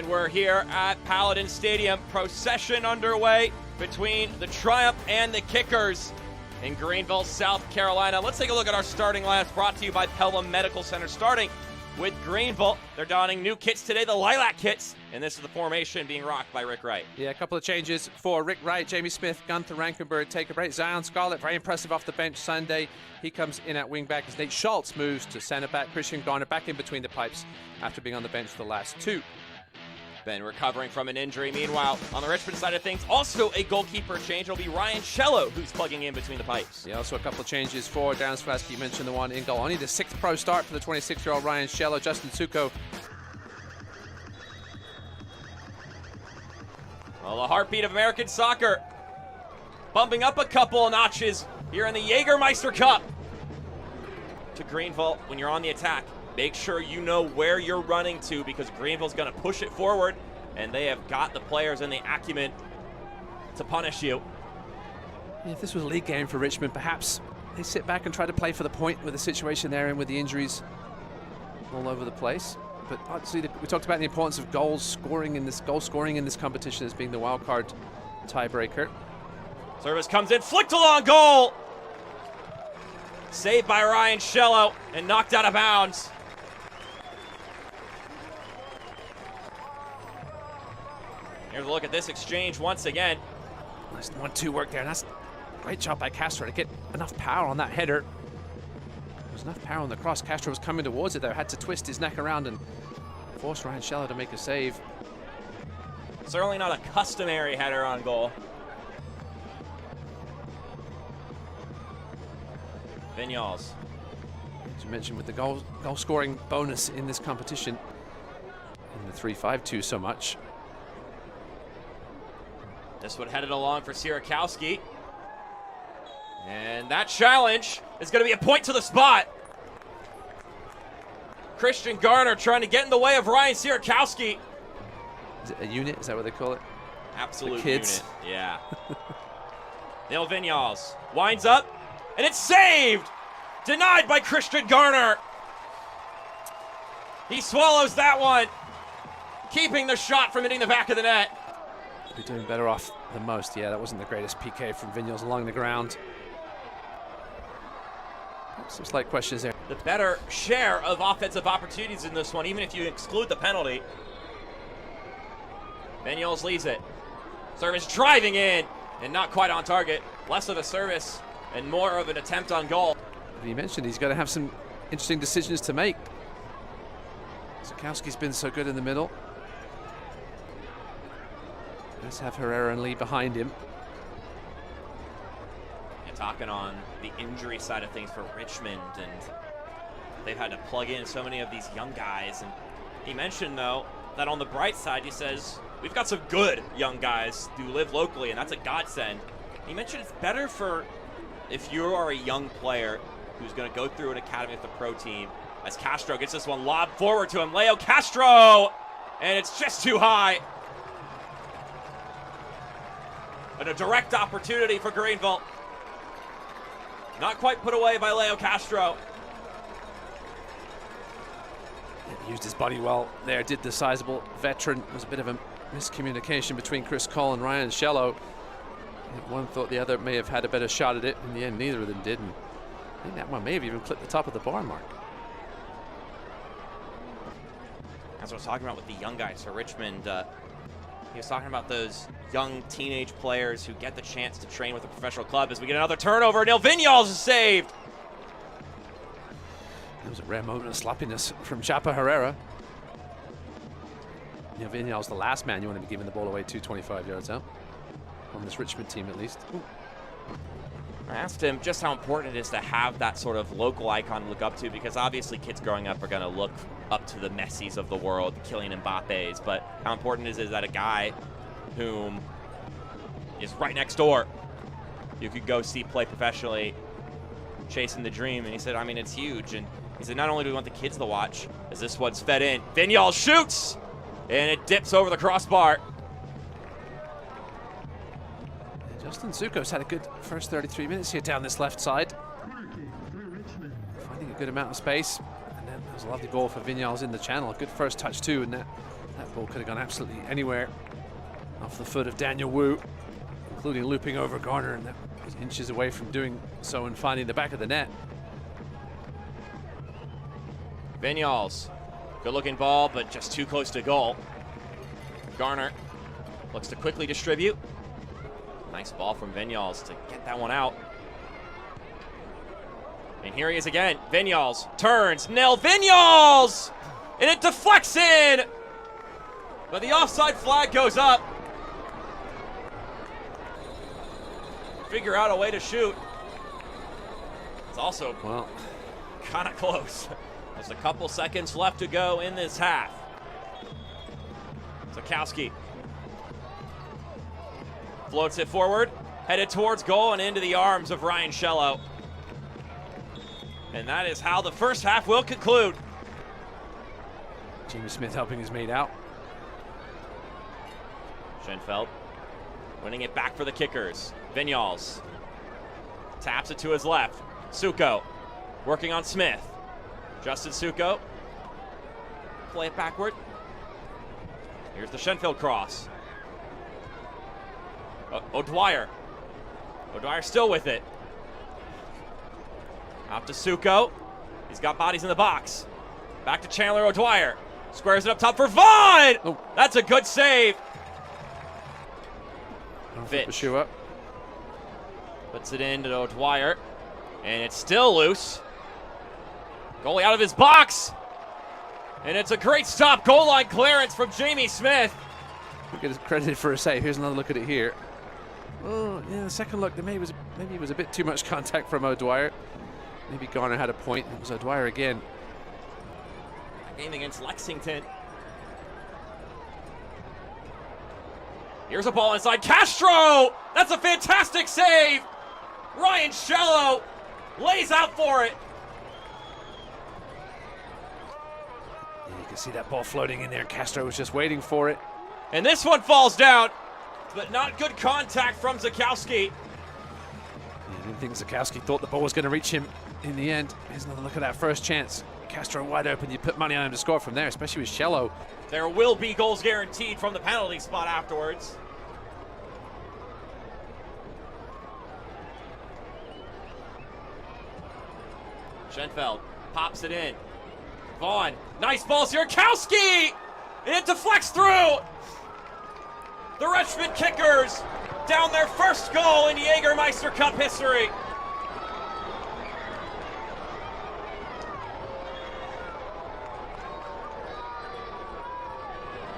And we're here at Paladin Stadium. Procession underway between the Triumph and the Kickers in Greenville, South Carolina. Let's take a look at our starting lineup, brought to you by Pelham Medical Center. Starting with Greenville, they're donning new kits today, the lilac kits, and this is the formation being rocked by Rick Wright. Yeah, a couple of changes for Rick Wright. Jamie Smith, Gunther Rankenberg take a break. Zion Scarlett, very impressive off the bench Sunday. He comes in at wing back as Nate Schultz moves to center back. Christian Garner back in between the pipes after being on the bench for the last two. Ben recovering from an injury. Meanwhile, on the Richmond side of things, also a goalkeeper change. It'll be Ryan Shellow who's plugging in between the pipes. Yeah, also a couple of changes for Darren Swaski. You mentioned the one in goal. Only the 6th pro start for the 26-year-old Ryan Shellow. Justin Suko. Well, the heartbeat of American soccer bumping up a couple of notches here in the Jägermeister Cup. To Greenville, when you're on the attack, make sure you know where you're running to, because Greenville's going to push it forward, and they have got the players and the acumen to punish you. Yeah, if this was a league game for Richmond, perhaps they sit back and try to play for the point with the situation they're in with the injuries all over the place. But obviously, we talked about the importance of goal scoring in this competition as being the wild card tiebreaker. Service comes in, flicked along goal. Saved by Ryan Shellow and knocked out of bounds. Here's a look at this exchange once again. Nice 1-2 work there, and that's a great job by Castro to get enough power on that header. There was enough power on the cross. Castro was coming towards it there, had to twist his neck around and force Ryan Shellow to make a save. Certainly not a customary header on goal. Vinyals. As you mentioned, with the goal scoring bonus in this competition, in the 3-5-2 so much. This one headed along for Zakowski. And that challenge is going to be a point to the spot. Christian Garner trying to get in the way of Ryan Zakowski. Is it a unit? Is that what they call it? Absolute the kids. Unit, yeah. Neil Vinyals winds up, and it's saved! Denied by Christian Garner. He swallows that one, keeping the shot from hitting the back of the net. Be doing better off than most. Yeah, that wasn't the greatest PK from Vinyals along the ground. Some slight questions there. The better share of offensive opportunities in this one, even if you exclude the penalty. Vinyals leads it. Service driving in, and not quite on target. Less of a service and more of an attempt on goal. You mentioned he's got to have some interesting decisions to make. Zakowski's been so good in the middle. Let's have Herrera and Lee behind him. And talking on the injury side of things for Richmond, and they've had to plug in so many of these young guys. And he mentioned, though, that on the bright side, he says, we've got some good young guys who live locally, and that's a godsend. He mentioned it's better for if you are a young player who's going to go through an academy with the pro team, as Castro gets this one lobbed forward to him. Leo Castro! And it's just too high. And a direct opportunity for Greenville. Not quite put away by Leo Castro. Used his body well there, did the sizable veteran. There was a bit of a miscommunication between Chris Cole and Ryan Shellow. One thought the other may have had a better shot at it. In the end, neither of them did. And I think that one may have even clipped the top of the bar mark. As I was talking about with the young guys for Richmond, he was talking about those young teenage players who get the chance to train with a professional club. As we get another turnover, Neil Vinyals is saved. It was a rare moment of sloppiness from Chapa Herrera. Neil Vinyals, the last man you want to be giving the ball away to 25 yards out. On this Richmond team, at least. Ooh. I asked him just how important it is to have that sort of local icon to look up to, because obviously kids growing up are going to look up to the Messis of the world, the Kylian Mbappe's, but how important is that a guy whom is right next door, you could go see play professionally, chasing the dream. And he said, I mean, it's huge. And he said, not only do we want the kids to watch, as this one's fed in, Vinyals shoots, and it dips over the crossbar. Justin Zuko's had a good first 33 minutes here down this left side. Finding a good amount of space. And then there's a lovely goal for Vinyals in the channel. A good first touch too, and that That ball could have gone absolutely anywhere off the foot of Daniel Wu, including looping over Garner, and that was inches away from doing so and finding the back of the net. Vinyals, good looking ball, but just too close to goal. Garner looks to quickly distribute. Nice ball from Vinyals to get that one out. And here he is again. Vinyals turns, Nell Vinyals! And it deflects in! But the offside flag goes up. Figure out a way to shoot. It's also, well, kind of close. There's a couple seconds left to go in this half. Zakowski floats it forward, headed towards goal and into the arms of Ryan Shellow. And that is how the first half will conclude. Jamie Smith helping his mate out. Schenfeld winning it back for the Kickers. Vinyals taps it to his left. Suko working on Smith. Justin Suko. Play it backward. Here's the Schenfeld cross. O'Dwyer. O'Dwyer still with it. Out to Suko. He's got bodies in the box. Back to Chandler O'Dwyer. Squares it up top for Vaughn! Oh. That's a good save. Fitch up. Puts it into O'Dwyer. And it's still loose. Goalie out of his box. And it's a great stop. Goal line clearance from Jamie Smith. Get credited for a save. Here's another look at it here. Oh, yeah, the second look, maybe it was a bit too much contact from O'Dwyer. Maybe Garner had a point. It was O'Dwyer again. Game against Lexington. Here's a ball inside. Castro! That's a fantastic save! Ryan Shellow lays out for it. Yeah, you can see that ball floating in there. Castro was just waiting for it. And this one falls down, but not good contact from Zakowski. Yeah, I didn't think Zakowski thought the ball was going to reach him in the end. Here's another look at that first chance. Castro wide open. You put money on him to score from there, especially with Shellow. There will be goals guaranteed from the penalty spot afterwards. Schenfeld pops it in. Vaughn, nice ball, Zakowski! And it deflects through! The Richmond Kickers down their first goal in Jägermeister Cup history.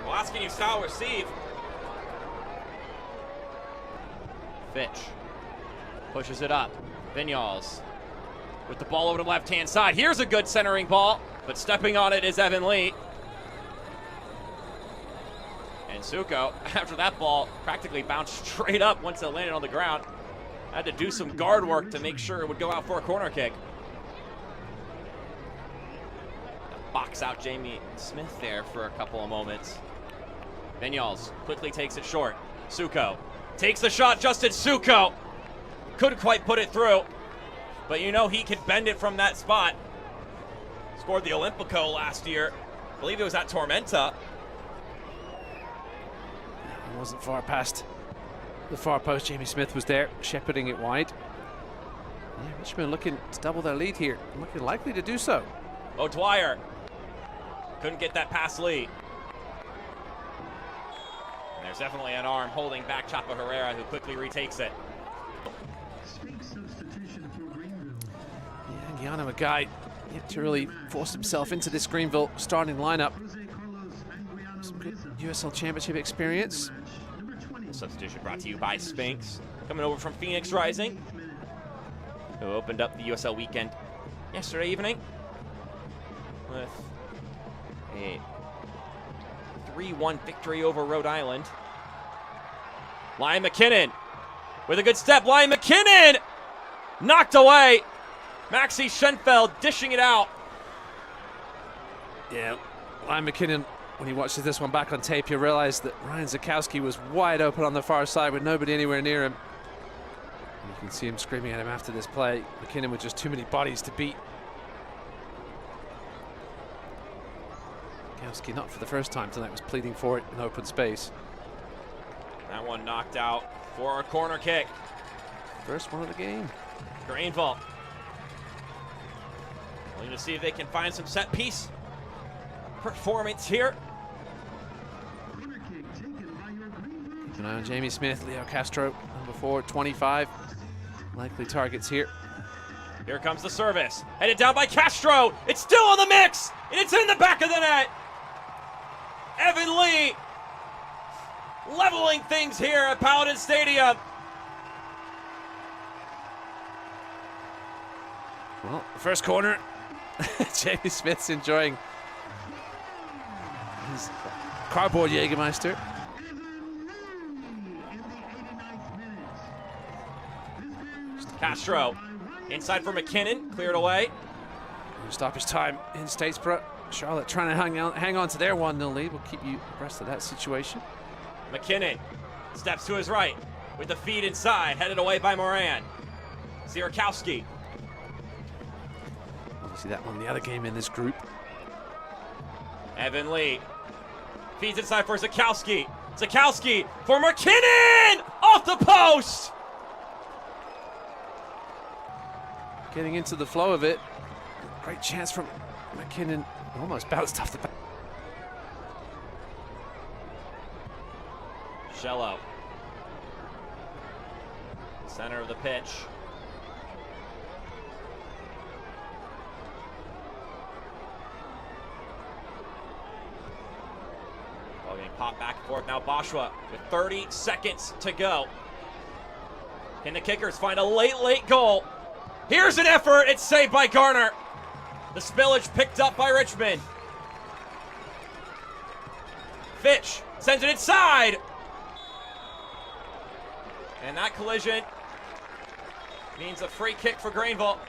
Well, asking you style receive. Fitch pushes it up. Vinyals with the ball over the left-hand side. Here's a good centering ball, but stepping on it is Evan Lee. And Suko, after that ball, practically bounced straight up once it landed on the ground. Had to do some guard work to make sure it would go out for a corner kick. Box out Jamie Smith there for a couple of moments. Vinyals quickly takes it short. Suko takes the shot. Justin Suko couldn't quite put it through, but you know he could bend it from that spot. Scored the Olympico last year. I believe it was at Tormenta. It wasn't far past the far post. Jamie Smith was there, shepherding it wide. Yeah, Richmond looking to double their lead here. Looking likely to do so. O'Dwyer couldn't get that pass lead. And there's definitely an arm holding back Chapa Herrera, who quickly retakes it. Yeah, Guiana Magai yet to really force himself into this Greenville starting lineup. Some good USL Championship experience. Substitution brought to you by Spinks, coming over from Phoenix Rising, who opened up the USL weekend yesterday evening with a 3-1 victory over Rhode Island. Lion McKinnon with a good step. Lion McKinnon knocked away. Maxi Schenfeld dishing it out. Yeah, Ryan McKinnon, when he watches this one back on tape, you realize that Ryan Zakowski was wide open on the far side with nobody anywhere near him. And you can see him screaming at him after this play. McKinnon with just too many bodies to beat. Zakowski, not for the first time tonight, was pleading for it in open space. That one knocked out for a corner kick. First one of the game. Greenville willing to see if they can find some set piece performance here. Keep an eye on Jamie Smith, Leo Castro, number 4, 25. Likely targets here. Here comes the service. Headed down by Castro. It's still on the mix, and it's in the back of the net. Evan Lee leveling things here at Paladin Stadium. Well, the first corner, Jamie Smith's enjoying his cardboard Jägermeister. Castro inside for McKinnon, cleared away. Stoppage time in Statesboro. Charlotte trying to hang on to their 1-0 lead. We'll keep you abreast of that situation. McKinnon steps to his right with the feed inside, headed away by Moran. Zakowski. See that one, the other game in this group. Evan Lee feeds inside for Zakowski. Zakowski for McKinnon! Off the post! Getting into the flow of it. Great chance from McKinnon. Almost bounced off the back. Shellow. Center of the pitch. Ball getting popped back and forth. Now Boshua with 30 seconds to go. Can the Kickers find a late goal? Here's an effort. It's saved by Garner. The spillage picked up by Richmond. Fitch sends it inside. And that collision means a free kick for Greenville.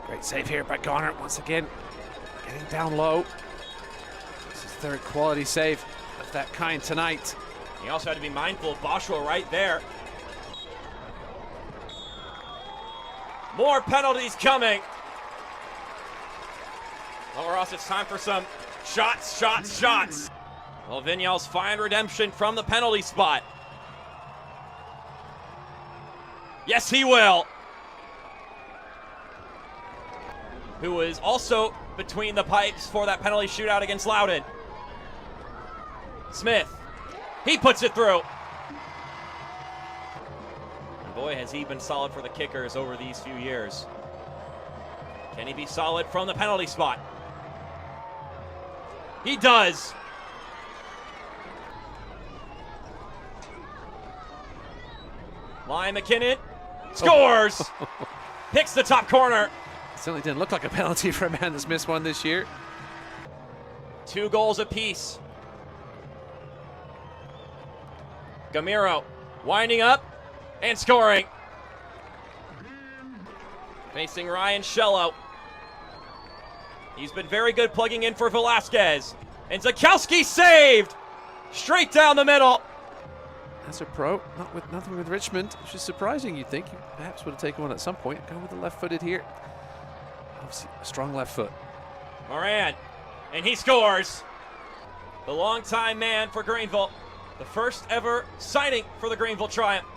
Great save here by Garner once again. Getting down low. This is third quality save of that kind tonight. You also had to be mindful of Boshua right there. More penalties coming. Well, Ross, it's time for some shots. Well, Vignal's find redemption from the penalty spot. Yes, he will. Who is also between the pipes for that penalty shootout against Loudoun. Smith. He puts it through. And boy, has he been solid for the Kickers over these few years. Can he be solid from the penalty spot? He does. Ryan McKinnon scores. Picks the top corner. Certainly didn't look like a penalty for a man that's missed one this year. 2 goals apiece. Gamiro winding up and scoring. Facing Ryan Shellow. He's been very good plugging in for Velasquez. And Zakowski saved! Straight down the middle. As a pro, nothing with Richmond, which is surprising. You'd think you perhaps would have taken one at some point. Go with the left-footed here. Obviously, a strong left foot. Moran, and he scores. The longtime man for Greenville. The first ever signing for the Greenville Triumph.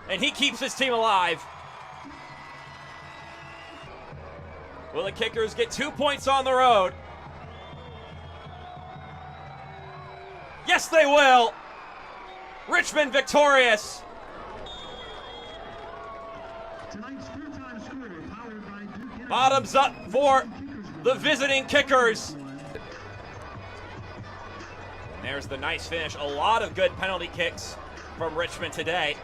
And he keeps his team alive. Will the Kickers get 2 points on the road? Yes, they will. Richmond victorious. Bottoms up for the visiting Kickers. There's the nice finish. A lot of good penalty kicks from Richmond today.